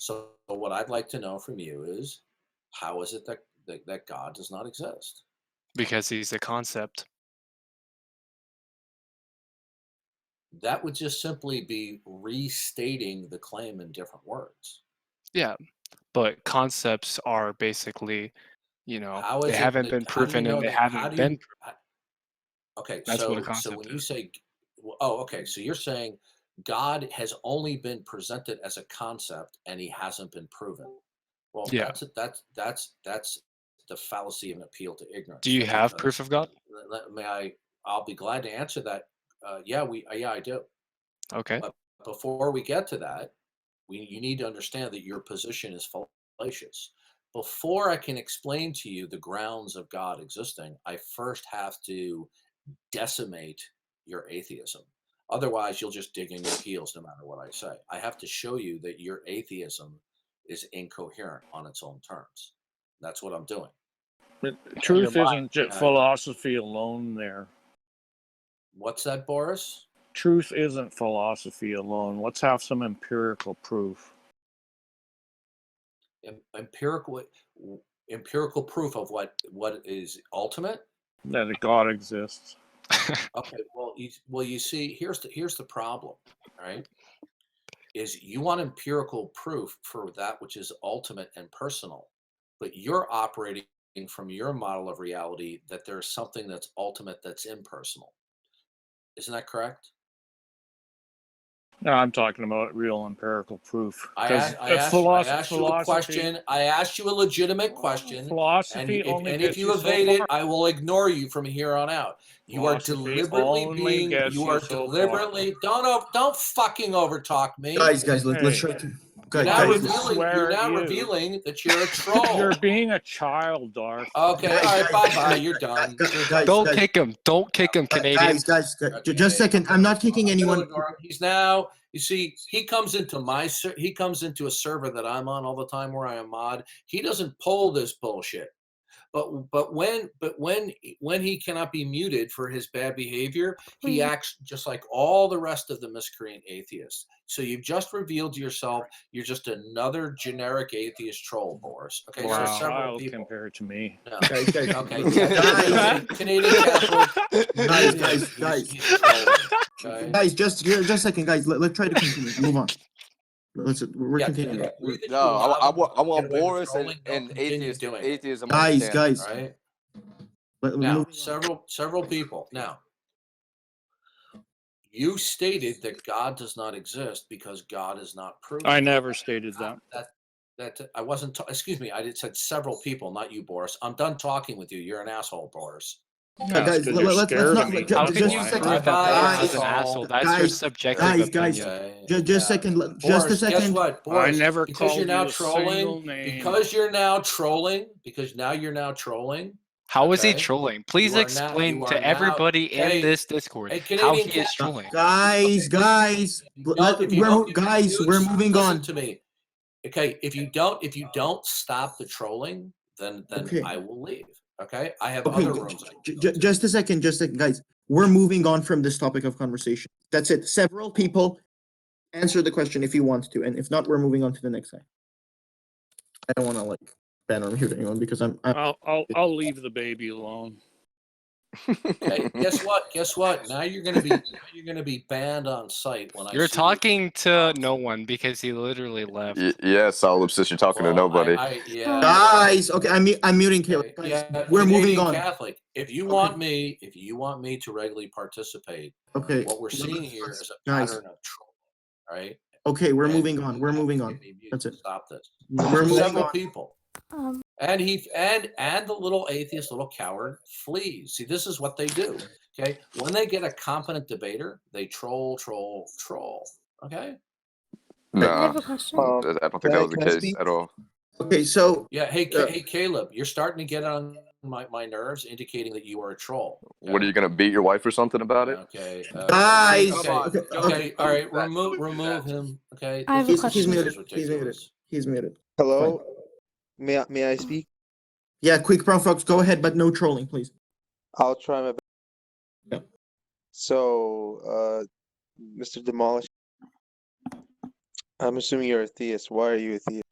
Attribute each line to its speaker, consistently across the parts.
Speaker 1: So what I'd like to know from you is, how is it that God does not exist?
Speaker 2: Because he's a concept.
Speaker 1: That would just simply be restating the claim in different words.
Speaker 2: Yeah, but concepts are basically,
Speaker 1: How
Speaker 2: they
Speaker 1: is it
Speaker 2: haven't
Speaker 1: that?
Speaker 2: been
Speaker 1: How do you
Speaker 2: proven and
Speaker 1: know
Speaker 2: they
Speaker 1: that? How
Speaker 2: haven't
Speaker 1: do
Speaker 2: been
Speaker 1: you?
Speaker 2: proven.
Speaker 1: Okay,
Speaker 2: That's what a
Speaker 1: so when
Speaker 2: concept
Speaker 1: you
Speaker 2: is.
Speaker 1: say, oh, okay, so you're saying God has only been presented as a concept and he hasn't been proven. Well,
Speaker 2: Yeah.
Speaker 1: that's the fallacy of an appeal to
Speaker 2: Do
Speaker 1: ignorance.
Speaker 2: you have proof
Speaker 1: Because
Speaker 2: of God?
Speaker 1: may I'll be glad to answer that. Yeah, I do.
Speaker 2: Okay.
Speaker 1: But before we get to that, you need to understand that your position is fallacious. Before I can explain to you the grounds of God existing, I first have to decimate your atheism. Otherwise, you'll just dig in your heels no matter what I say. I have to show you that your atheism is incoherent on its own terms. That's what I'm doing.
Speaker 3: But
Speaker 1: Now, your
Speaker 3: truth
Speaker 1: mind,
Speaker 3: isn't just philosophy alone there.
Speaker 1: what's that, Boris?
Speaker 3: Truth isn't philosophy alone. Let's have some empirical proof.
Speaker 1: Empirical proof of what is ultimate.
Speaker 3: That a God exists.
Speaker 1: Okay, well, you see, here's the problem, right? Is you want empirical proof for that which is ultimate and personal, but you're operating from your model of reality that there's something that's ultimate that's impersonal. Isn't that correct?
Speaker 3: No, I'm talking about real empirical proof.
Speaker 1: I asked you a question. I asked you a legitimate question.
Speaker 3: Philosophy
Speaker 1: And
Speaker 3: only
Speaker 1: if
Speaker 3: gets
Speaker 1: you
Speaker 3: you so
Speaker 1: evade it,
Speaker 3: far.
Speaker 1: I will ignore you from here on out. You are deliberately being. You are deliberately. Don't fucking overtalk me.
Speaker 4: Guys, let's try to.
Speaker 1: You're now revealing that you're a troll.
Speaker 3: You're being a child, Darth.
Speaker 1: Okay, all right, bye-bye. You're done.
Speaker 2: Don't kick him. Don't kick him, Canadian.
Speaker 4: Guys, just a second. I'm not kicking anyone.
Speaker 1: He's now. You see, he comes into a server that I'm on all the time where I am mod. He doesn't pull this bullshit. But when he cannot be muted for his bad behavior, he acts just like all the rest of the miscreant atheists. So you've just revealed to yourself you're just another generic atheist troll, Boris. Okay,
Speaker 3: wow.
Speaker 1: So several people
Speaker 3: compared to me.
Speaker 1: No. Okay, Canadian Catholic.
Speaker 4: Guys, just a second, guys. Let's try to continue. Move on. We're continuing.
Speaker 5: No, I want Boris and atheism.
Speaker 4: Guys.
Speaker 1: Right? Now, several people. Now, you stated that God does not exist because God is not proven.
Speaker 3: I never stated that.
Speaker 1: That I wasn't. Excuse me. I said several people, not you, Boris. I'm done talking with you. You're an asshole, Boris.
Speaker 4: Guys, let's not.
Speaker 2: How can you prove that Boris is an asshole? That's your subjective opinion.
Speaker 4: Just a second.
Speaker 1: Guess what, Boris?
Speaker 3: I never
Speaker 1: because
Speaker 3: called
Speaker 1: you're now
Speaker 3: you a
Speaker 1: trolling.
Speaker 3: single name.
Speaker 1: Because you're now trolling. Because now you're now trolling.
Speaker 2: How is he trolling? Please explain to everybody in this Discord how he is trolling.
Speaker 4: Guys, we're moving on.
Speaker 1: Listen to me. Okay, if you don't stop the trolling, then I will leave. Okay, I have other rooms.
Speaker 4: Just a second, guys. We're moving on from this topic of conversation. That's it. Several people answer the question if you want to, and if not, we're moving on to the next guy. I don't want to ban or mute anyone because
Speaker 3: I'll leave the baby alone.
Speaker 1: Hey, guess what? Now you're gonna be banned on site when
Speaker 2: You're talking to no one because he literally left.
Speaker 5: Yeah, Solipsis, you're talking to nobody.
Speaker 4: Guys, okay, I'm muting Caleb. We're moving on.
Speaker 1: Catholic. If you want me to regularly participate,
Speaker 4: okay,
Speaker 1: what we're seeing here is a pattern of troll, right?
Speaker 4: Okay, we're moving on. That's it.
Speaker 1: Stop this.
Speaker 4: We're moving
Speaker 1: several
Speaker 4: on.
Speaker 1: people. And the little atheist, little coward flees. See, this is what they do. Okay, when they get a competent debater, they troll. Okay.
Speaker 5: No, I don't think that was the case at all.
Speaker 4: Okay, so
Speaker 1: yeah, hey Caleb, you're starting to get on my nerves, indicating that you are a troll. Okay?
Speaker 5: What are you gonna beat your wife or something about it?
Speaker 1: Okay,
Speaker 4: guys.
Speaker 1: Okay, all right, remove him. Okay,
Speaker 6: I have a question.
Speaker 4: He's muted.
Speaker 7: Hello. May I speak?
Speaker 4: Yeah, QuickBrown folks, go ahead, but no trolling, please.
Speaker 7: I'll try my best.
Speaker 4: Yeah.
Speaker 7: So, Mr. Demolishing, I'm assuming you're a theist. Why are you a theist?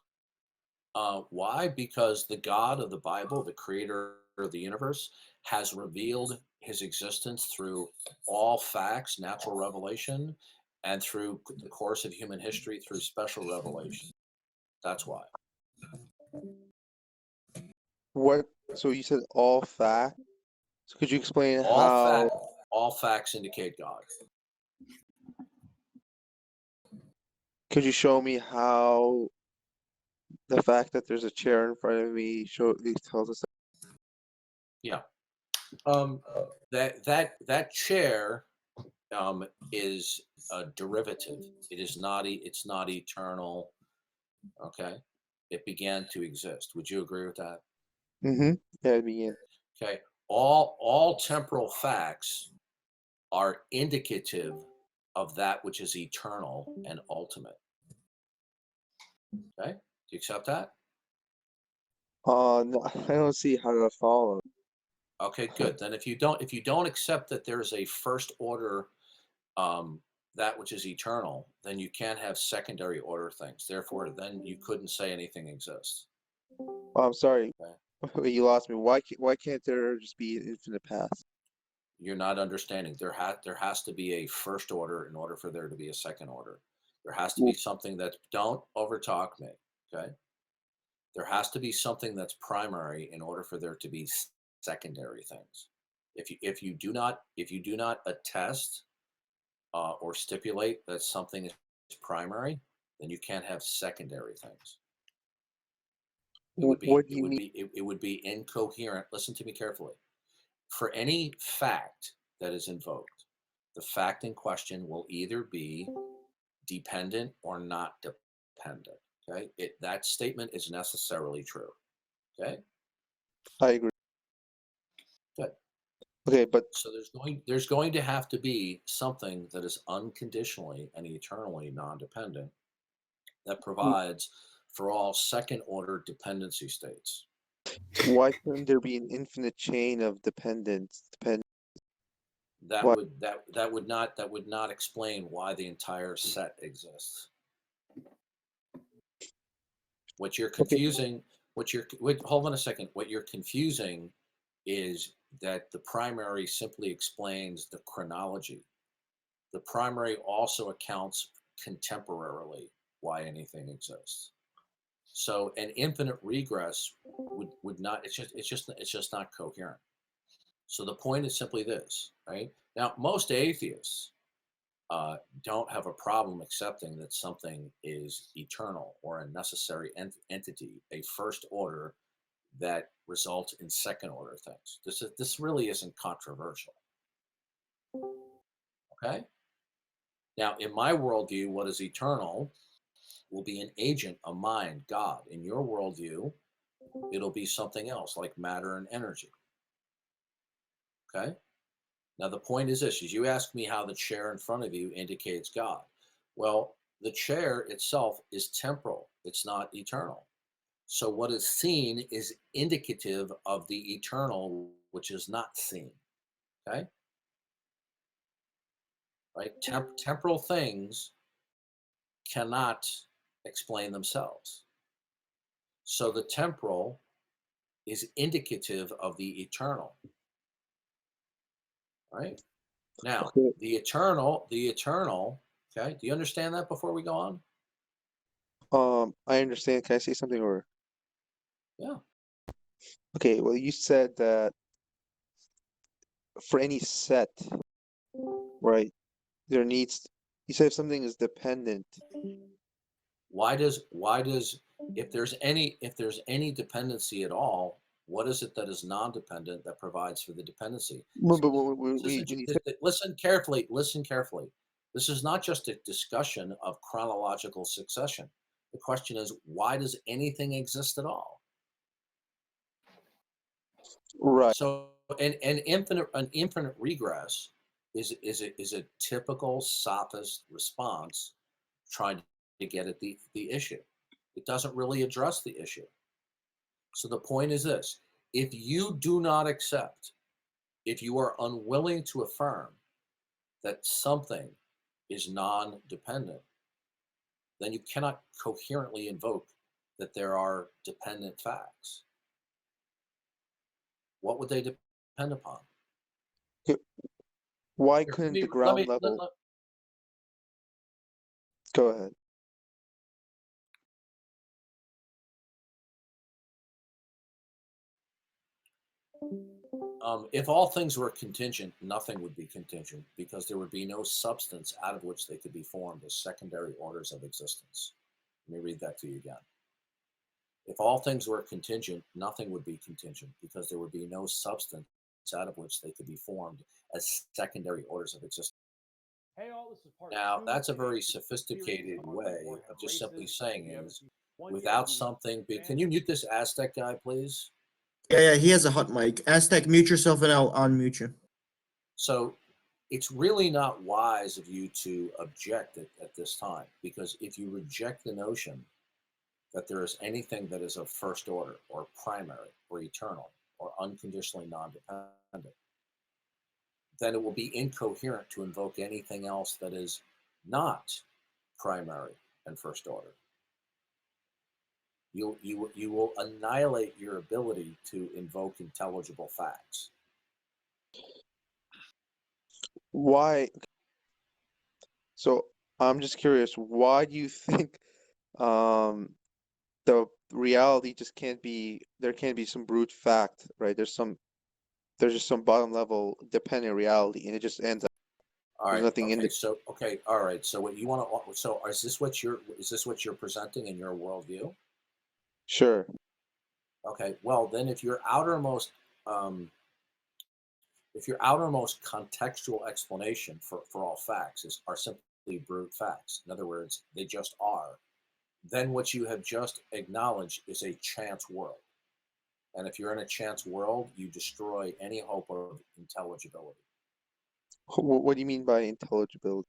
Speaker 1: Why? Because the God of the Bible, the creator of the universe, has revealed his existence through all facts, natural revelation, and through the course of human history through special revelation. That's why.
Speaker 7: What? So you said all facts. So could you explain
Speaker 1: All
Speaker 7: how?
Speaker 1: all facts indicate God.
Speaker 7: Could you show me how the fact that there's a chair in front of me tells us?
Speaker 1: Yeah. That chair is a derivative. It is not. It's not eternal. Okay. It began to exist. Would you agree with that?
Speaker 7: Mm-hmm. Yeah, it began.
Speaker 1: Okay. All temporal facts are indicative of that which is eternal and ultimate. Okay. Do you accept that?
Speaker 7: No, I don't see how to follow.
Speaker 1: Okay, good. Then if you don't accept that there's a first order that which is eternal, then you can't have secondary order things. Therefore, then you couldn't say anything exists.
Speaker 7: Oh, I'm sorry.
Speaker 1: Okay?
Speaker 7: Wait, you lost me. Why can't there just be an infinite path?
Speaker 1: You're not understanding. There has to be a first order in order for there to be a second order. There has to be something that don't overtalk me. Okay. There has to be something that's primary in order for there to be secondary things. If you do not attest or stipulate that something is primary, then you can't have secondary things.
Speaker 7: What do you mean?
Speaker 1: It would be incoherent. Listen to me carefully. For any fact that is invoked, the fact in question will either be dependent or not dependent. Okay, that statement is necessarily true. Okay,
Speaker 7: I agree.
Speaker 1: good.
Speaker 7: Okay, but
Speaker 1: So there's going to have to be something that is unconditionally and eternally non-dependent that provides for all second order dependency states.
Speaker 7: why couldn't there be an infinite chain of dependence?
Speaker 1: That
Speaker 7: Why?
Speaker 1: would not explain why the entire set exists. What you're
Speaker 7: Okay.
Speaker 1: confusing, hold on a second. What you're confusing is that the primary simply explains the chronology. The primary also accounts contemporarily why anything exists. So an infinite regress would not. It's just not coherent. So the point is simply this, right? Now, most atheists don't have a problem accepting that something is eternal or a necessary entity, a first order that results in second order things. This really isn't controversial. Okay. Now, in my worldview, what is eternal will be an agent, a mind, God. In your worldview, it'll be something else like matter and energy. Okay. Now, the point is this, is you ask me how the chair in front of you indicates God. Well, the chair itself is temporal. It's not eternal. So what is seen is indicative of the eternal, which is not seen. Okay. Right. Temporal things cannot explain themselves. So the temporal is indicative of the eternal. Right. Now,
Speaker 7: Okay.
Speaker 1: the eternal, okay. Do you understand that before we go on?
Speaker 7: I understand. Can I say something or?
Speaker 1: Yeah.
Speaker 7: Okay, well, you said that for any set, right, there needs, you said if something is dependent.
Speaker 1: Why does if there's any dependency at all, what is it that is non-dependent that provides for the dependency?
Speaker 7: But
Speaker 1: Listen carefully. Listen carefully. This is not just a discussion of chronological succession. The question is, why does anything exist at all?
Speaker 7: right.
Speaker 1: So an infinite regress is a typical sophist response trying to get at the issue. It doesn't really address the issue. So the point is this: if you do not accept, if you are unwilling to affirm that something is non-dependent, then you cannot coherently invoke that there are dependent facts. What would they depend upon?
Speaker 7: Why
Speaker 1: Here,
Speaker 7: couldn't the ground level? Go ahead.
Speaker 1: If all things were contingent, nothing would be contingent because there would be no substance out of which they could be formed as secondary orders of existence. Let me read that to you again. If all things were contingent, nothing would be contingent because there would be no substance out of which they could be formed as secondary orders of existence. Now, that's a very sophisticated way of just simply saying is without something, can you mute this Aztec guy, please?
Speaker 4: Yeah, he has a hot mic. Aztec, mute yourself and I'll unmute you.
Speaker 1: So it's really not wise of you to object at this time, because if you reject the notion that there is anything that is of first order or primary or eternal or unconditionally non-dependent, then it will be incoherent to invoke anything else that is not primary and first order. You will annihilate your ability to invoke intelligible facts.
Speaker 7: Why? So I'm just curious, why do you think the reality just can't be, there can't be some brute fact, right? There's just some bottom level dependent reality and it just ends up.
Speaker 1: All right.
Speaker 7: Nothing in
Speaker 1: Okay. All right. So what you want to? So is this what you're presenting in your worldview?
Speaker 7: Sure.
Speaker 1: Okay. Well, then, if your outermost contextual explanation for all facts are simply brute facts, in other words, they just are, then what you have just acknowledged is a chance world. And if you're in a chance world, you destroy any hope of intelligibility.
Speaker 7: What do you mean by intelligibility?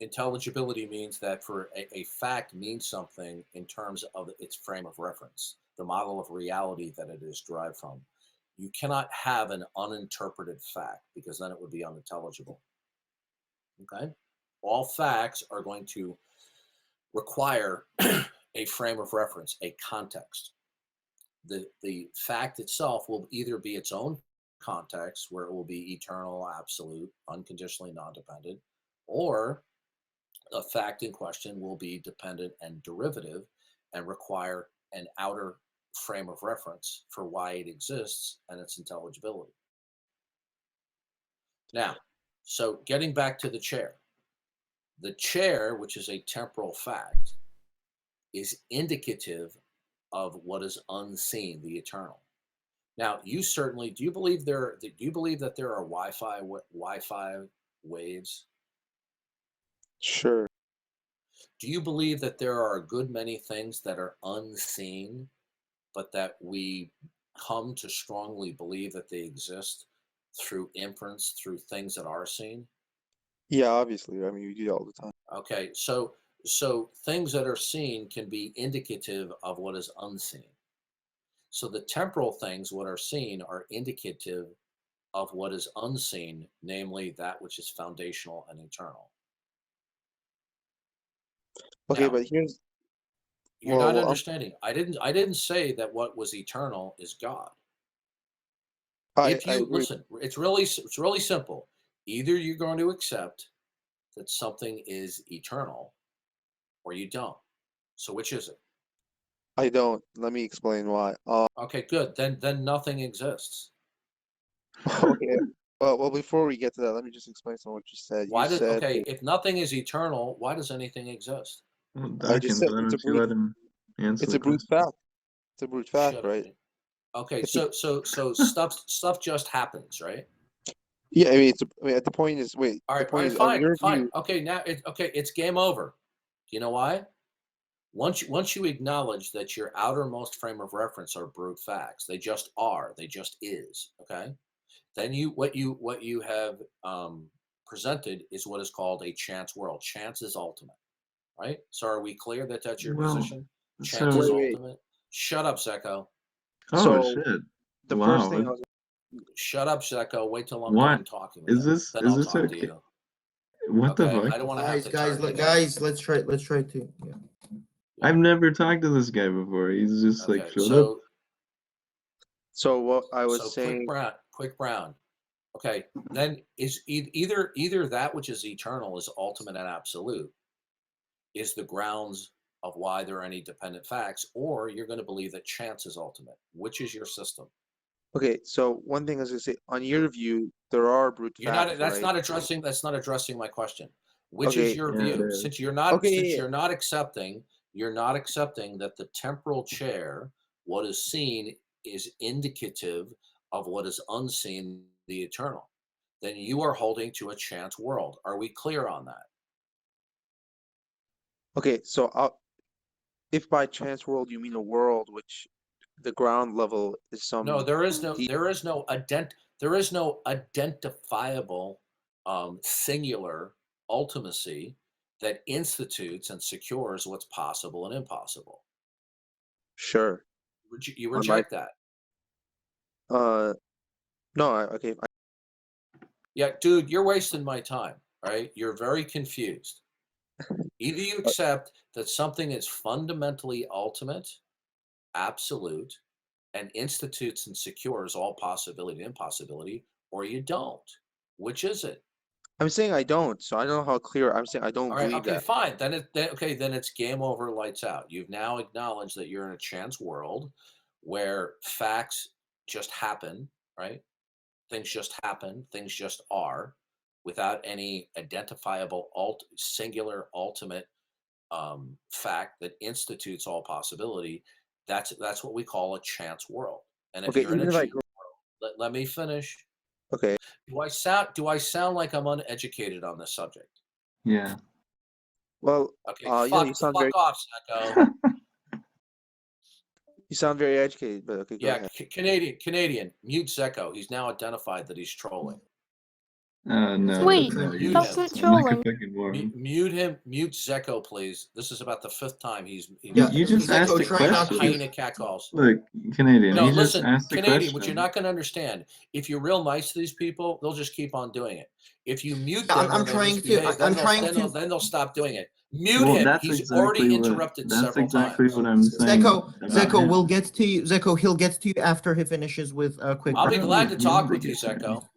Speaker 1: Intelligibility means that for a fact means something in terms of its frame of reference, the model of reality that it is derived from. You cannot have an uninterpreted fact because then it would be unintelligible. Okay? All facts are going to require a frame of reference, a context. The fact itself will either be its own context, where it will be eternal, absolute, unconditionally non-dependent, or a fact in question will be dependent and derivative and require an outer frame of reference for why it exists and its intelligibility. Now, so getting back to the chair, which is a temporal fact, is indicative of what is unseen, the eternal. Now, you certainly do you believe that there are Wi-Fi waves?
Speaker 7: Sure.
Speaker 1: Do you believe that there are a good many things that are unseen, but that we come to strongly believe that they exist through inference, through things that are seen?
Speaker 7: Yeah, obviously. I mean, we do it all the time.
Speaker 1: Okay, so things that are seen can be indicative of what is unseen. So the temporal things, what are seen, are indicative of what is unseen, namely that which is foundational and eternal.
Speaker 7: Okay,
Speaker 1: Now,
Speaker 7: but here's
Speaker 1: you're not understanding. I didn't say that what was eternal is God. If you listen, it's really simple. Either you're going to accept that something is eternal, or you don't. So which is it?
Speaker 7: I don't. Let me explain why.
Speaker 1: Okay, good. Then nothing exists.
Speaker 7: Okay. Well, before we get to that, let me just explain some of what you said.
Speaker 1: Okay, if nothing is eternal, why does anything exist?
Speaker 6: Well,
Speaker 7: I just
Speaker 6: Dawkins,
Speaker 7: said
Speaker 6: why
Speaker 7: it's a
Speaker 6: don't you let him answer
Speaker 7: it's
Speaker 6: the
Speaker 7: a brute
Speaker 6: question?
Speaker 7: fact. It's a brute fact, right?
Speaker 1: Okay, so stuff just happens, right?
Speaker 7: Yeah, I mean, the point is, wait.
Speaker 1: All
Speaker 7: The
Speaker 1: right,
Speaker 7: point is,
Speaker 1: fine,
Speaker 7: on your
Speaker 1: fine.
Speaker 7: view,
Speaker 1: Okay, now it's game over. You know why? Once you acknowledge that your outermost frame of reference are brute facts, they just are, they just is. Okay, then what you have presented is what is called a chance world. Chance is ultimate, right? So are we clear that that's your
Speaker 6: Well,
Speaker 1: position? Chance
Speaker 6: so
Speaker 1: is
Speaker 7: wait.
Speaker 1: ultimate. Shut up, Zeko.
Speaker 6: oh
Speaker 7: So
Speaker 6: shit!
Speaker 7: the
Speaker 6: Wow.
Speaker 7: first thing I was
Speaker 1: Shut up, Zeko. Wait till I'm
Speaker 6: What
Speaker 1: done talking with
Speaker 6: is
Speaker 1: you.
Speaker 6: this?
Speaker 1: Then
Speaker 6: Is
Speaker 1: I'll
Speaker 6: this
Speaker 1: talk to
Speaker 6: okay?
Speaker 1: you.
Speaker 6: What the
Speaker 1: Okay,
Speaker 6: fuck?
Speaker 1: I don't want to have
Speaker 4: Guys,
Speaker 1: to turn you down.
Speaker 4: guys, let's try to. Yeah.
Speaker 6: I've never talked to this guy before. He's just like,
Speaker 1: Okay,
Speaker 6: shut up.
Speaker 7: So what I was
Speaker 1: so
Speaker 7: saying,
Speaker 1: QuickBrown. Okay, then is either that which is eternal is ultimate and absolute, is the grounds of why there are any dependent facts, or you're going to believe that chance is ultimate. Which is your system?
Speaker 7: okay, so one thing I was gonna say, on your view, there are brute
Speaker 1: You're
Speaker 7: facts,
Speaker 1: not. That's
Speaker 7: right?
Speaker 1: not addressing my question. Which is
Speaker 7: Okay,
Speaker 1: your
Speaker 6: Yeah, it
Speaker 1: view?
Speaker 6: is.
Speaker 1: Since you're not
Speaker 7: okay,
Speaker 1: accepting that the temporal chair, what is seen, is indicative of what is unseen, the eternal. Then you are holding to a chance world. Are we clear on that?
Speaker 7: okay, so if by chance world you mean a world which the ground level is
Speaker 1: No,
Speaker 7: some
Speaker 1: there is no
Speaker 7: deep,
Speaker 1: identifiable singular ultimacy that institutes and secures what's possible and impossible.
Speaker 7: sure.
Speaker 1: You
Speaker 7: On my
Speaker 1: reject that.
Speaker 7: no, okay,
Speaker 1: Yeah, dude, you're wasting my time, right? You're very confused. Either you accept that something is fundamentally ultimate, absolute, and institutes and secures all possibility and impossibility, or you don't. Which is it?
Speaker 7: I'm saying I don't, so I don't know how clear. I'm saying I don't
Speaker 1: All right,
Speaker 7: believe
Speaker 1: okay,
Speaker 7: that.
Speaker 1: fine. Then it's game over, lights out. You've now acknowledged that you're in a chance world where facts just happen, right? Things just happen, things just are, without any identifiable singular ultimate fact that institutes all possibility. That's what we call a chance world. And if
Speaker 7: Okay,
Speaker 1: you're in a
Speaker 7: even if I
Speaker 1: chance world, let me finish.
Speaker 7: okay,
Speaker 1: Do I sound like I'm uneducated on this subject?
Speaker 6: Yeah.
Speaker 7: well,
Speaker 1: Okay,
Speaker 7: yeah, you sound very
Speaker 1: off, Sacco.
Speaker 7: educated, but okay, go
Speaker 1: Yeah,
Speaker 7: ahead.
Speaker 1: Canadian, mute Zecco. He's now identified that he's trolling.
Speaker 6: No.
Speaker 8: Wait,
Speaker 6: no,
Speaker 1: mute
Speaker 8: that's
Speaker 1: him.
Speaker 8: not
Speaker 6: I'm like a
Speaker 8: trolling.
Speaker 6: fucking moron.
Speaker 1: Mute him. Mute Zecco, please. This is about the 5th time
Speaker 4: Yeah,
Speaker 6: You just
Speaker 4: Zecco,
Speaker 6: asked a
Speaker 4: try not to-
Speaker 6: question.
Speaker 1: hyena catcalls.
Speaker 6: Look, Canadian,
Speaker 1: No,
Speaker 6: you just
Speaker 1: listen,
Speaker 6: asked a
Speaker 1: Canadian, what you're
Speaker 6: question.
Speaker 1: not going to understand, if you're real nice to these people, they'll just keep on doing it. If you mute
Speaker 4: Yeah,
Speaker 1: them
Speaker 4: I'm
Speaker 1: or they
Speaker 4: trying to-
Speaker 1: misbehave,
Speaker 4: I'm trying to-
Speaker 1: then they'll stop doing it. Mute
Speaker 6: Well,
Speaker 1: him.
Speaker 6: that's
Speaker 1: He's
Speaker 6: exactly
Speaker 1: already
Speaker 6: what
Speaker 1: interrupted
Speaker 6: that's
Speaker 1: several
Speaker 6: exactly
Speaker 1: times.
Speaker 6: what I'm saying about
Speaker 4: Zecco,
Speaker 6: him.
Speaker 4: we'll get to you. Zecco, he'll get to you after he finishes with quick.
Speaker 1: I'll be
Speaker 6: Bro,
Speaker 1: glad to
Speaker 6: you
Speaker 1: talk
Speaker 6: need
Speaker 1: with
Speaker 6: to
Speaker 1: you,
Speaker 6: get to me.
Speaker 1: Zecco.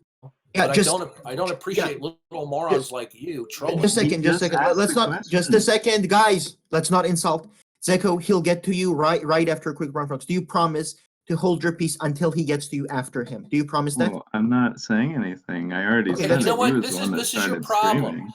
Speaker 4: Yeah,
Speaker 1: But
Speaker 4: just
Speaker 1: I don't appreciate little morons like you trolling.
Speaker 4: just a second,
Speaker 6: He just asked
Speaker 4: Let's
Speaker 6: the
Speaker 4: not
Speaker 6: question.
Speaker 4: just a second, guys. Let's not insult Zecco. He'll get to you right after quick brown frogs. Do you promise to hold your peace until he gets to you after him? Do you promise that?
Speaker 6: Well, I'm not saying anything. I already
Speaker 4: Okay,
Speaker 6: said
Speaker 4: that's
Speaker 6: it.
Speaker 1: You know
Speaker 6: He
Speaker 1: what?
Speaker 6: was the one that
Speaker 1: This is your
Speaker 6: started
Speaker 1: problem.
Speaker 6: screaming.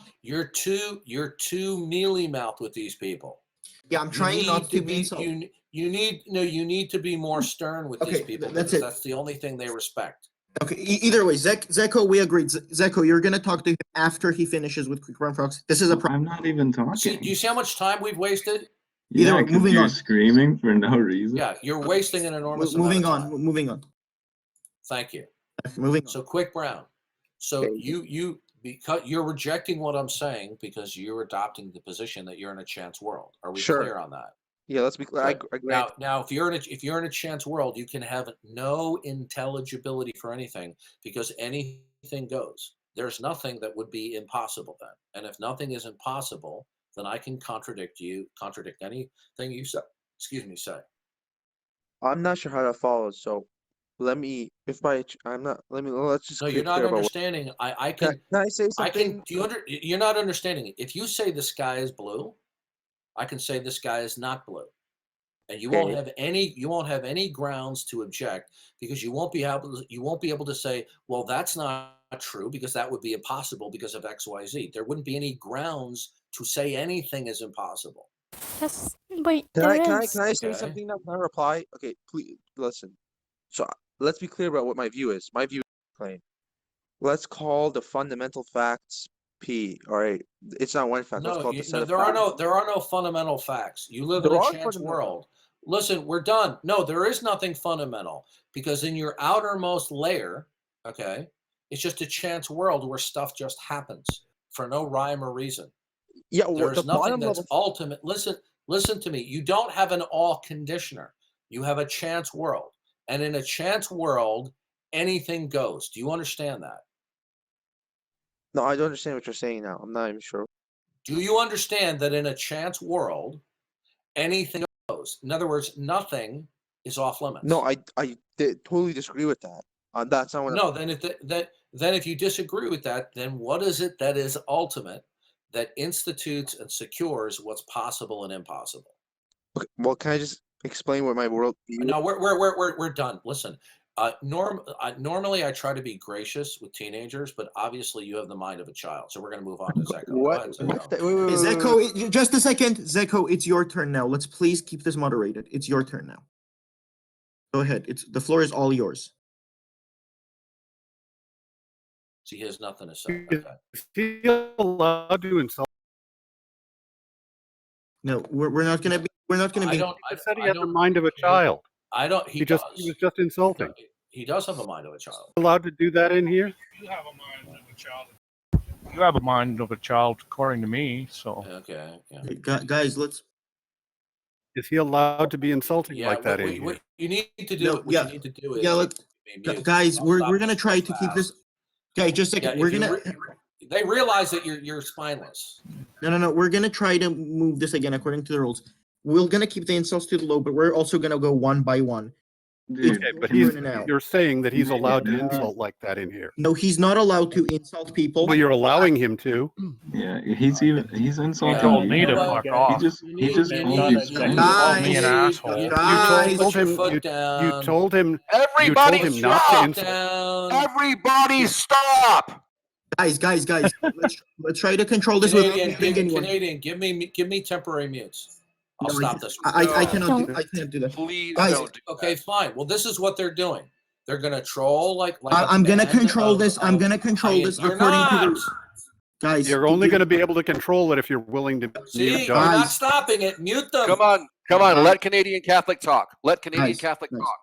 Speaker 1: You're too mealy mouthed with these people.
Speaker 4: Yeah, I'm
Speaker 1: You
Speaker 4: trying not
Speaker 1: need
Speaker 4: to be insulted.
Speaker 1: you need to be more stern with these
Speaker 4: Okay,
Speaker 1: people
Speaker 4: that's
Speaker 1: because
Speaker 4: it.
Speaker 1: that's the only thing they respect.
Speaker 4: Okay, either way, Zecco, we agreed. Zecco, you're gonna talk to him after he finishes with quick brown frogs. This is a problem.
Speaker 6: I'm not even
Speaker 1: See,
Speaker 6: talking.
Speaker 1: do you see how much time we've wasted?
Speaker 6: Yeah,
Speaker 4: way,
Speaker 6: 'cause
Speaker 4: moving
Speaker 6: you're
Speaker 4: on.
Speaker 6: screaming for no reason.
Speaker 1: Yeah, you're wasting an enormous amount
Speaker 4: Moving
Speaker 1: of
Speaker 4: on,
Speaker 1: time.
Speaker 4: moving on,
Speaker 1: Thank you.
Speaker 4: moving on.
Speaker 1: So QuickBrown. So
Speaker 7: Okay.
Speaker 1: because you're rejecting what I'm saying because you're adopting the position that you're in a chance world. Are we
Speaker 7: Sure.
Speaker 1: clear on that?
Speaker 7: Yeah, let's be clear. I
Speaker 1: Good.
Speaker 7: grant.
Speaker 1: Now, if you're in a chance world, you can have no intelligibility for anything because anything goes. There's nothing that would be impossible then, and if nothing is impossible, then I can contradict anything you say. Say.
Speaker 7: I'm not sure how that follows, so let me. If by I'm not. Let's just
Speaker 1: No,
Speaker 7: clear
Speaker 1: you're not
Speaker 7: about.
Speaker 1: understanding. I
Speaker 7: Can
Speaker 1: can.
Speaker 7: I say
Speaker 1: I
Speaker 7: something?
Speaker 1: can. You're not understanding it. If you say the sky is blue, I can say the sky is not blue. And you won't have any grounds to object because you won't be able to say, well, that's not true because that would be impossible because of XYZ. There wouldn't be any grounds to say anything is impossible.
Speaker 8: Wait,
Speaker 7: Can
Speaker 8: there
Speaker 7: I
Speaker 8: is.
Speaker 7: say
Speaker 1: Okay.
Speaker 7: something now? Can I reply? Okay, please listen. So let's be clear about what my view is. My view is plain. Let's call the fundamental facts P. All right, it's not one fact. Let's call it the set of
Speaker 1: there
Speaker 7: facts.
Speaker 1: are no fundamental facts. You live in
Speaker 7: There
Speaker 1: a
Speaker 7: are
Speaker 1: chance
Speaker 7: fundamental
Speaker 1: world. Listen, we're done. No, there is nothing fundamental because in your outermost layer, okay, it's just a chance world where stuff just happens for no rhyme or reason.
Speaker 7: Yeah,
Speaker 1: There
Speaker 7: the
Speaker 1: is nothing
Speaker 7: bottom
Speaker 1: that's
Speaker 7: level.
Speaker 1: ultimate. Listen to me. You don't have an all conditioner. You have a chance world. And in a chance world, anything goes. Do you understand that?
Speaker 7: No, I don't understand what you're saying now. I'm not even sure.
Speaker 1: Do you understand that in a chance world, anything goes? In other words, nothing is off limits.
Speaker 7: No, I totally disagree with that. That's not what.
Speaker 1: No, then if you disagree with that, then what is it that is ultimate, that institutes and secures what's possible and impossible?
Speaker 7: Okay, well, can I just explain what my world view?
Speaker 1: No, we're done. Listen, normally I try to be gracious with teenagers, but obviously you have the mind of a child, so we're going to move on to Zeko.
Speaker 7: What?
Speaker 1: Go ahead, Zeko.
Speaker 7: Wait,
Speaker 4: Zeko, just a second. Zeko, it's your turn now. Let's please keep this moderated. It's your turn now. Go ahead. The floor is all yours.
Speaker 1: See, he has nothing to say.
Speaker 8: Is he allowed to insult?
Speaker 4: No, we're not gonna be. We're not gonna be.
Speaker 8: I said he had the mind of a child.
Speaker 1: I don't.
Speaker 8: He was just insulting.
Speaker 1: He does have a mind of a child.
Speaker 8: Allowed to do that in here?
Speaker 3: You have a mind of a child. You have a mind of a child, according to me. So
Speaker 1: Okay. Yeah.
Speaker 4: Guys, let's.
Speaker 8: Is he allowed to be insulting
Speaker 1: Yeah,
Speaker 8: like that in
Speaker 1: what
Speaker 8: here?
Speaker 1: you need to do.
Speaker 4: No,
Speaker 1: What
Speaker 4: yeah.
Speaker 1: you need to do is.
Speaker 4: Yeah, let's. Guys, we're gonna try to keep this. Okay, just a second.
Speaker 1: Yeah,
Speaker 4: we're gonna.
Speaker 1: They realize that you're spineless.
Speaker 4: No. We're gonna try to move this again according to the rules. We're gonna keep the insults to the low, but we're also gonna go one by one.
Speaker 8: Okay, but you're saying that he's allowed to insult like that in here.
Speaker 4: No, he's not allowed to insult people.
Speaker 8: Well, you're allowing him to.
Speaker 6: Yeah, he's insulting
Speaker 3: you told
Speaker 6: you.
Speaker 3: me to fuck off.
Speaker 6: He just called you
Speaker 3: You called me an asshole.
Speaker 8: You told him
Speaker 5: Everybody
Speaker 8: not to
Speaker 5: stop!
Speaker 8: insult.
Speaker 5: Everybody stop!
Speaker 4: Guys, let's try to control this without hitting anyone.
Speaker 1: Canadian, give me temporary mutes. I'll
Speaker 4: No,
Speaker 1: stop this.
Speaker 4: I can't do that.
Speaker 5: Please
Speaker 4: Guys,
Speaker 5: don't do
Speaker 1: Okay, fine. Well, this is what they're doing. They're gonna troll like.
Speaker 4: I'm gonna control this. I'm gonna control this
Speaker 1: You're
Speaker 4: according to
Speaker 1: not.
Speaker 4: the. Guys,
Speaker 8: You're only going to be able to control it if you're willing to.
Speaker 1: See, you're
Speaker 4: Guys.
Speaker 1: not stopping it. Mute them.
Speaker 5: Come on, let Canadian Catholic talk. Let Canadian
Speaker 4: Guys,
Speaker 5: Catholic
Speaker 4: guys.
Speaker 5: talk.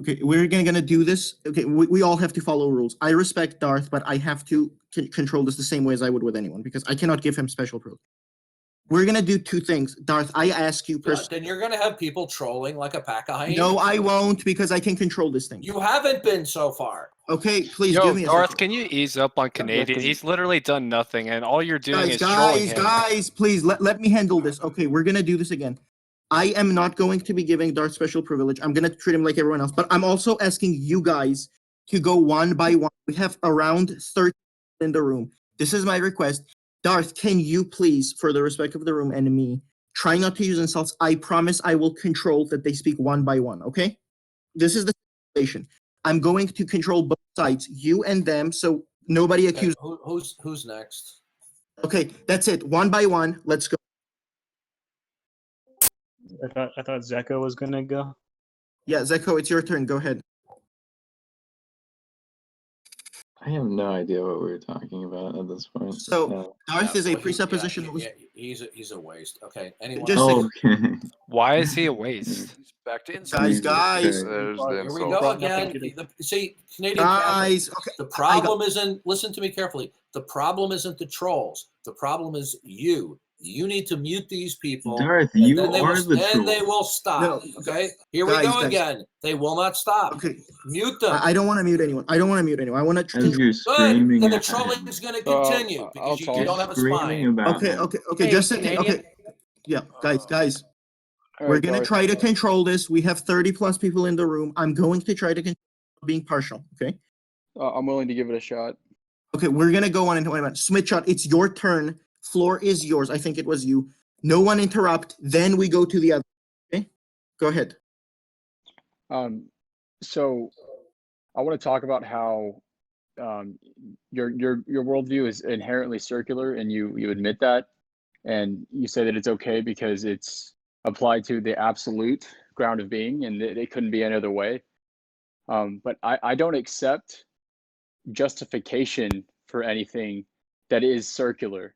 Speaker 4: Okay, we're gonna do this. Okay, we all have to follow rules. I respect Darth, but I have to control this the same way as I would with anyone because I cannot give him special privilege. We're gonna do two things. Darth, I ask you personally.
Speaker 1: Then you're gonna have people trolling like a pack of hyenas.
Speaker 4: No, I won't because I can control this thing.
Speaker 1: You haven't been so far.
Speaker 4: Okay, please
Speaker 2: Yo,
Speaker 4: give me a
Speaker 2: Darth,
Speaker 4: second.
Speaker 2: can you ease up on Canadian? He's literally done nothing, and all you're doing is trolling him.
Speaker 4: Guys, please let me handle this. Okay, we're gonna do this again. I am not going to be giving Darth special privilege. I'm gonna treat him like everyone else, but I'm also asking you guys to go one by one. We have around 30 in the room. This is my request. Darth, can you please, for the respect of the room and me, try not to use insults? I promise I will control that they speak one by one, okay? This is the situation. I'm going to control both sides, you and them, so nobody
Speaker 1: Okay,
Speaker 4: accuses.
Speaker 1: who's next?
Speaker 4: Okay, that's it. One by one, let's go.
Speaker 9: I thought Zeko was gonna go.
Speaker 4: Yeah, Zeko, it's your turn. Go ahead.
Speaker 6: I have no idea what we're talking about at this point.
Speaker 4: So, Darth is a
Speaker 1: well,
Speaker 4: presupposition.
Speaker 1: He's a waste. Okay, anyone?
Speaker 4: Just
Speaker 1: else?
Speaker 6: okay.
Speaker 2: Why is he a waste?
Speaker 5: Back to insult.
Speaker 4: Guys,
Speaker 5: There's the
Speaker 1: Here we
Speaker 5: insult.
Speaker 1: go again. See, Canadian Catholic,
Speaker 4: guys. Okay,
Speaker 1: the problem isn't. Listen to me carefully. The problem isn't the trolls. The problem is you. You need to mute these people.
Speaker 6: Darth,
Speaker 1: and
Speaker 6: you
Speaker 1: then they
Speaker 6: are
Speaker 1: will,
Speaker 6: the
Speaker 1: then they
Speaker 6: troll.
Speaker 1: will stop.
Speaker 4: No,
Speaker 1: Okay, here we
Speaker 4: guys,
Speaker 1: go again. They will not stop.
Speaker 4: Okay,
Speaker 1: Mute them.
Speaker 4: I don't want to mute anyone. I want to.
Speaker 6: As you're
Speaker 1: Good.
Speaker 6: screaming
Speaker 1: Then the
Speaker 6: at
Speaker 1: trolling
Speaker 6: him.
Speaker 1: is going to continue because you don't have a
Speaker 6: Screaming
Speaker 1: spine.
Speaker 6: about
Speaker 4: Okay,
Speaker 6: him.
Speaker 4: okay.
Speaker 2: Hey,
Speaker 4: Just a second.
Speaker 2: Canadian.
Speaker 4: Okay, yeah, guys.
Speaker 9: All
Speaker 4: We're
Speaker 9: right,
Speaker 4: gonna
Speaker 9: Darth.
Speaker 4: try to control this. We have 30 plus people in the room. I'm going to try to control being partial. Okay.
Speaker 9: I'm willing to give it a shot.
Speaker 4: Okay, we're gonna go on into wait a minute. SmitShot, it's your turn. Floor is yours. I think it was you. No one interrupt. Then we go to the other. Okay, go ahead.
Speaker 9: So I want to talk about how your worldview is inherently circular, and you admit that, and you say that it's okay because it's applied to the absolute ground of being, and it couldn't be any other way. But I don't accept justification for anything that is circular,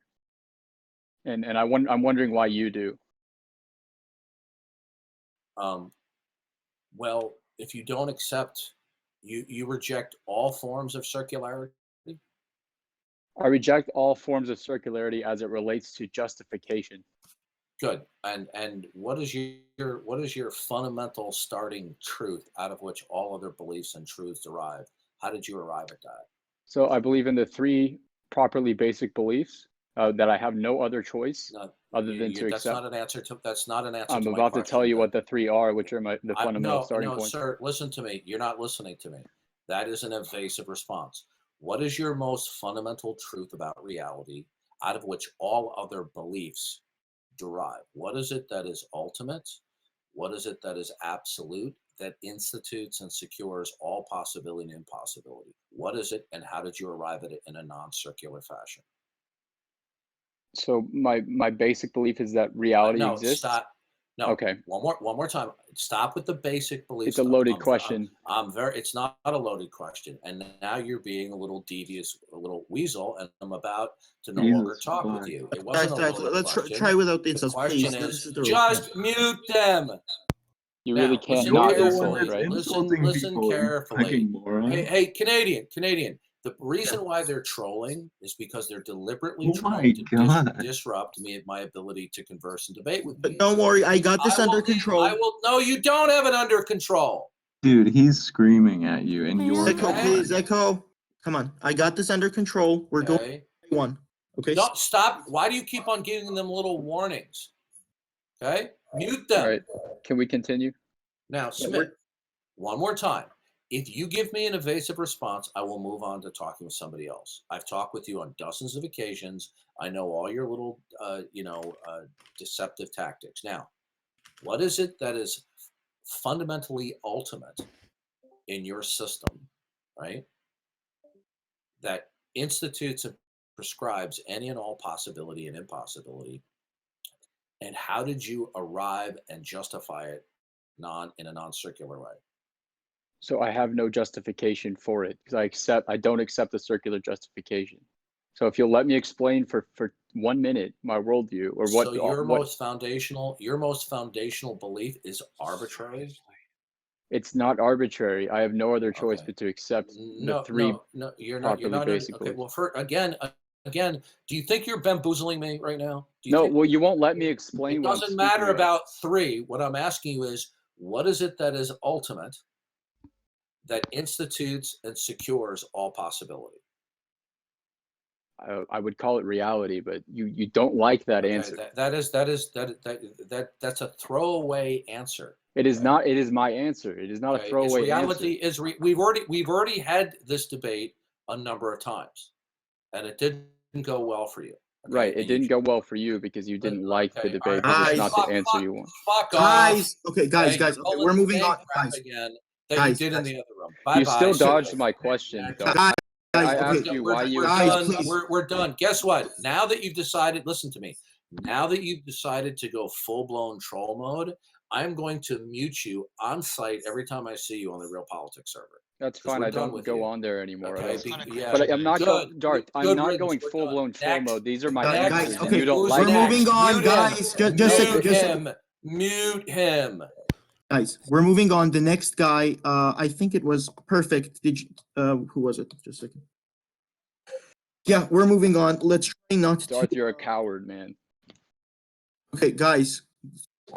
Speaker 9: and I'm wondering why you do.
Speaker 1: Well, if you don't accept, you reject all forms of circularity.
Speaker 9: I reject all forms of circularity as it relates to justification.
Speaker 1: Good. And what is your fundamental starting truth out of which all other beliefs and truths derive? How did you arrive at that?
Speaker 9: So I believe in the three properly basic beliefs that I have no other choice other than to
Speaker 1: that's
Speaker 9: accept?
Speaker 1: not an answer to. That's not an answer.
Speaker 9: I'm
Speaker 1: to my
Speaker 9: about to tell you
Speaker 1: question.
Speaker 9: what the three are, which are the fundamental starting points.
Speaker 1: No, sir. Listen to me. You're not listening to me. That is an evasive response. What is your most fundamental truth about reality, out of which all other beliefs derive? What is it that is ultimate? What is it that is absolute, that institutes and secures all possibility and impossibility? What is it, and how did you arrive at it in a non-circular fashion?
Speaker 9: So my basic belief is that reality exists.
Speaker 1: Stop. No.
Speaker 9: Okay.
Speaker 1: One more time. Stop with the basic beliefs.
Speaker 9: It's a loaded question.
Speaker 1: It's not a loaded question. And now you're being a little devious, a little weasel, and I'm about to no longer talk with you. It wasn't a loaded
Speaker 4: let's
Speaker 1: question.
Speaker 4: try without the
Speaker 1: The
Speaker 4: insults,
Speaker 1: question
Speaker 4: please.
Speaker 1: is, just mute them.
Speaker 9: You really
Speaker 1: Now,
Speaker 9: can't
Speaker 1: listen
Speaker 9: not
Speaker 1: carefully,
Speaker 9: insult, right?
Speaker 1: Listen carefully.
Speaker 6: Moron.
Speaker 1: Hey, Canadian. The reason why they're trolling is because they're deliberately
Speaker 6: Oh my
Speaker 1: trying to
Speaker 6: God.
Speaker 1: disrupt my ability to converse and debate with
Speaker 4: But
Speaker 1: you.
Speaker 4: don't worry, I got this under control.
Speaker 1: No, you don't have it under control.
Speaker 6: Dude, he's screaming at you, and you're
Speaker 4: Echo, please, Echo. Come on, I got this under control. We're going one. Okay.
Speaker 1: Don't stop. Why do you keep on giving them little warnings? Okay, mute them.
Speaker 9: All right. Can we continue?
Speaker 1: Now, Smith, one more time. If you give me an evasive response, I will move on to talking with somebody else. I've talked with you on dozens of occasions. I know all your little, deceptive tactics. Now, what is it that is fundamentally ultimate in your system, right? That institutes and prescribes any and all possibility and impossibility. And how did you arrive and justify it in a non-circular way?
Speaker 9: So I have no justification for it because I don't accept the circular justification. So if you'll let me explain for 1 minute my worldview or what.
Speaker 1: So your most foundational belief is arbitrary?
Speaker 9: It's not arbitrary. I have no other choice but to accept the three
Speaker 1: you're
Speaker 9: properly
Speaker 1: not.
Speaker 9: basic
Speaker 1: Okay,
Speaker 9: beliefs.
Speaker 1: well, again, do you think you're bamboozling me right now?
Speaker 9: Well, you won't let me explain.
Speaker 1: It doesn't matter about three. What I'm asking you is, what is it that is ultimate, that institutes and secures all possibility?
Speaker 9: I would call it reality, but you don't like that answer.
Speaker 1: That's a throwaway answer.
Speaker 9: It is not. It is my answer. It is not a throwaway answer.
Speaker 1: We've already had this debate a number of times, and it didn't go well for you.
Speaker 9: Okay? Right. It didn't go well for you because you didn't like the debate. It's not the answer you want.
Speaker 1: Fuck
Speaker 4: guys.
Speaker 1: off.
Speaker 4: Okay, guys. Okay, we're moving on. Guys.
Speaker 1: Again, that you did in the other room.
Speaker 9: You still dodged my question.
Speaker 4: Guys,
Speaker 9: I asked you why you.
Speaker 1: We're done. Guess what? Now that you've decided, listen to me. Now that you've decided to go full-blown troll mode, I'm going to mute you on site every time I see you on the Real Politics server.
Speaker 9: That's fine. I don't go on there anymore.
Speaker 1: Okay,
Speaker 9: but I'm not going, Darth. I'm not going full-blown troll mode. These are my answers.
Speaker 4: Guys, okay,
Speaker 9: you don't
Speaker 4: we're
Speaker 9: like
Speaker 4: moving on, guys.
Speaker 1: Mute him.
Speaker 4: Guys, we're moving on. The next guy, I think it was perfect. Did you, who was it? Just a second. Yeah, we're moving on. Let's try not to.
Speaker 9: Darth, you're a coward, man.
Speaker 4: Okay, guys,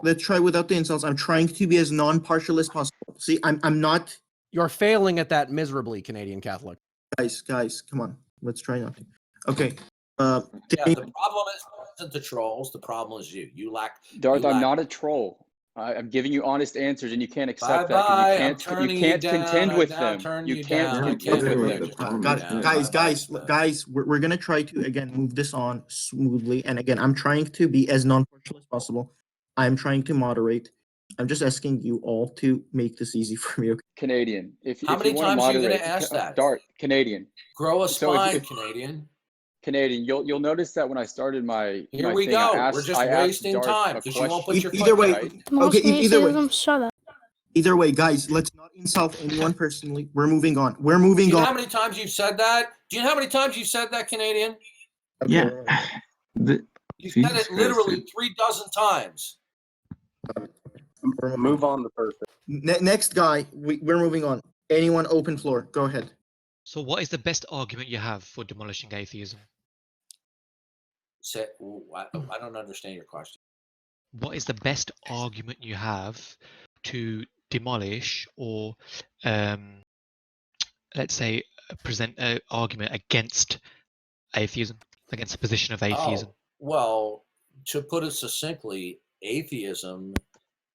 Speaker 4: let's try without the insults. I'm trying to be as non-partial as possible. See, I'm not.
Speaker 10: You're failing at that miserably, Canadian Catholic.
Speaker 4: Guys, come on. Let's try not to. Okay.
Speaker 1: The problem isn't the trolls. The problem is you. You lack.
Speaker 9: Darth, I'm not a troll. I'm giving you honest answers, and you can't accept that. You can't contend with them. You can't contend with them.
Speaker 4: Guys, we're gonna try to again move this on smoothly. And again, I'm trying to be as non-partial as possible. I'm trying to moderate. I'm just asking you all to make this easy for me. Okay?
Speaker 9: Canadian,
Speaker 1: how many times are you gonna ask that?
Speaker 9: Darth, Canadian.
Speaker 1: Grow a spine, Canadian.
Speaker 9: Canadian, you'll notice that when I started my
Speaker 1: here we go. We're just wasting time because you won't put your
Speaker 4: either way.
Speaker 9: Right?
Speaker 4: Okay, either way.
Speaker 11: Shut up.
Speaker 4: Either way, guys, let's not insult anyone personally. We're moving on. We're moving on.
Speaker 1: Do you know how many times you've said that? Do you know how many times you said that, Canadian?
Speaker 6: Yeah.
Speaker 1: You said it literally 36 times.
Speaker 5: Move on the person.
Speaker 4: Next guy, we're moving on. Anyone open floor? Go ahead.
Speaker 12: So what is the best argument you have for demolishing atheism?
Speaker 1: I don't understand your question.
Speaker 12: What is the best argument you have to demolish or, let's say, present an argument against atheism, against the position of atheism?
Speaker 1: Oh, well, to put it succinctly, atheism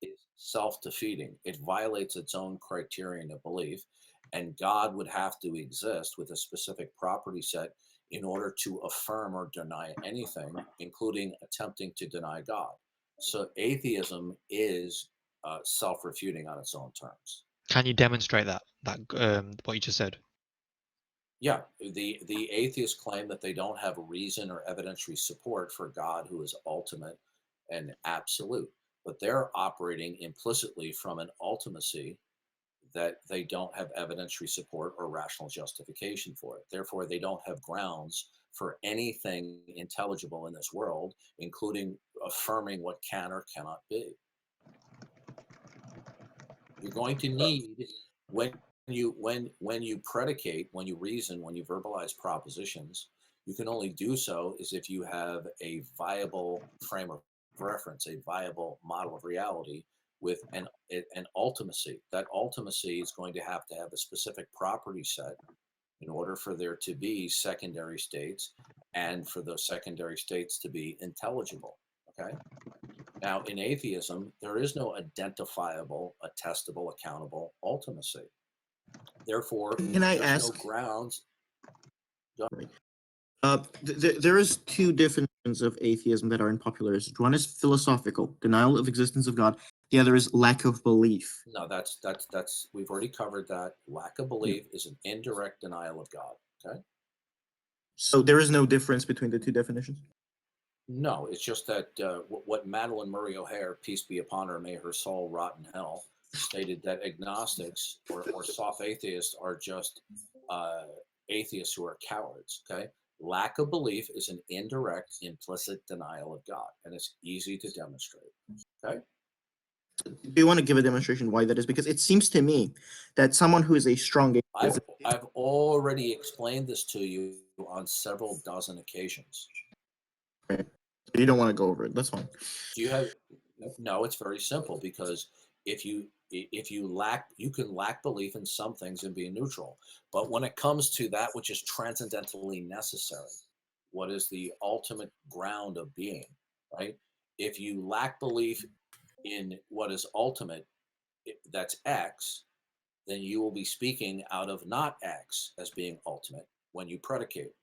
Speaker 1: is self-defeating. It violates its own criterion of belief, and God would have to exist with a specific property set in order to affirm or deny anything, including attempting to deny God. So atheism is self-refuting on its own terms.
Speaker 12: Can you demonstrate that what you just said?
Speaker 1: Yeah, the atheists claim that they don't have reason or evidentiary support for God, who is ultimate and absolute, but they're operating implicitly from an ultimacy that they don't have evidentiary support or rational justification for it. Therefore, they don't have grounds for anything intelligible in this world, including affirming what can or cannot be. You're going to need, when you predicate, when you reason, when you verbalize propositions, you can only do so is if you have a viable frame of reference, a viable model of reality with an ultimacy. That ultimacy is going to have a specific property set in order for there to be secondary states and for those secondary states to be intelligible. Okay. Now, in atheism, there is no identifiable, attestable, accountable ultimacy. Therefore,
Speaker 4: can I ask?
Speaker 1: No grounds.
Speaker 4: There is two definitions of atheism that are in popular usage. One is philosophical, denial of existence of God. The other is lack of belief.
Speaker 1: No, that's we've already covered that. Lack of belief is an indirect denial of God. Okay.
Speaker 4: So there is no difference between the two definitions?
Speaker 1: No, it's just that what Madeline Murray O'Hare, peace be upon her, may her soul rot in hell, stated that agnostics or soft atheists are just atheists who are cowards. Okay. Lack of belief is an indirect, implicit denial of God, and it's easy to demonstrate. Okay.
Speaker 4: Do you want to give a demonstration why that is? Because it seems to me that someone who is a strong atheist...
Speaker 1: I've already explained this to you on several dozen occasions.
Speaker 4: Okay. You don't want to go over it. That's fine.
Speaker 1: Do you have? No, it's very simple, because if you can lack belief in some things and be neutral, but when it comes to that which is transcendentally necessary, what is the ultimate ground of being, right? If you lack belief in what is ultimate, that's X, then you will be speaking out of not X as being ultimate when you predicate.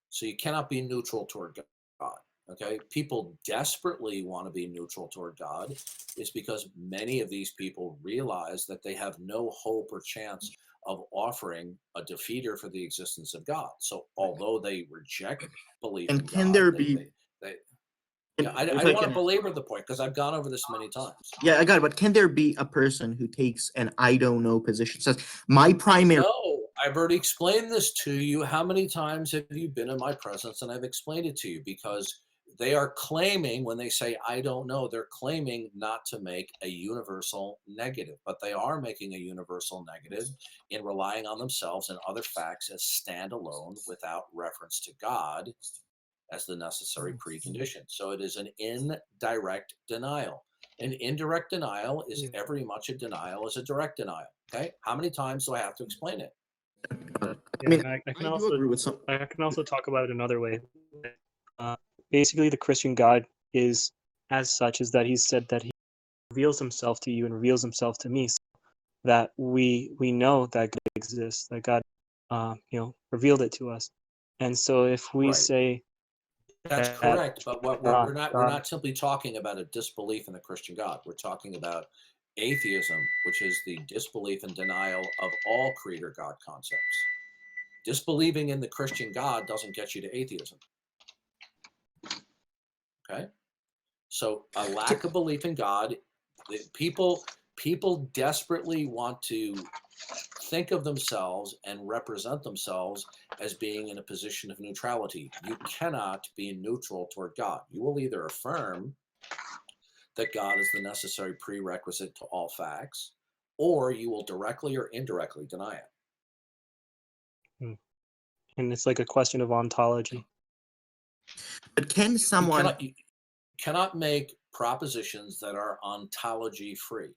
Speaker 1: So you cannot be neutral toward God. Okay, people desperately want to be neutral toward God, is because many of these people realize that they have no hope or chance of offering a defeater for the existence of God. So although they reject belief in
Speaker 4: can
Speaker 1: God,
Speaker 4: there be...
Speaker 1: I don't want to belabor the point because I've gone over this many times.
Speaker 4: Yeah, I got it. But can there be a person who takes an I don't know position, says my primary...
Speaker 1: No, I've already explained this to you. How many times have you been in my presence and I've explained it to you? Because they are claiming, when they say I don't know, they're claiming not to make a universal negative, but they are making a universal negative in relying on themselves and other facts as standalone without reference to God as the necessary precondition. So it is an indirect denial. An indirect denial is every much a denial as a direct denial. Okay, how many times do I have to explain it?
Speaker 4: I mean,
Speaker 11: I can also talk about it another way. Basically, the Christian God is as such, is that he said that he reveals himself to you and reveals himself to me, so that we know that God exists, that God revealed it to us. And so if we say
Speaker 1: that's correct, but we're not simply talking about a disbelief in the Christian God. We're talking about atheism, which is the disbelief and denial of all creator God concepts. Disbelieving in the Christian God doesn't get you to atheism. Okay, so a lack of belief in God, people desperately want to think of themselves and represent themselves as being in a position of neutrality. You cannot be neutral toward God. You will either affirm that God is the necessary prerequisite to all facts, or you will directly or indirectly deny it.
Speaker 11: And it's like a question of ontology.
Speaker 4: But can someone...
Speaker 1: You cannot make propositions that are ontology free.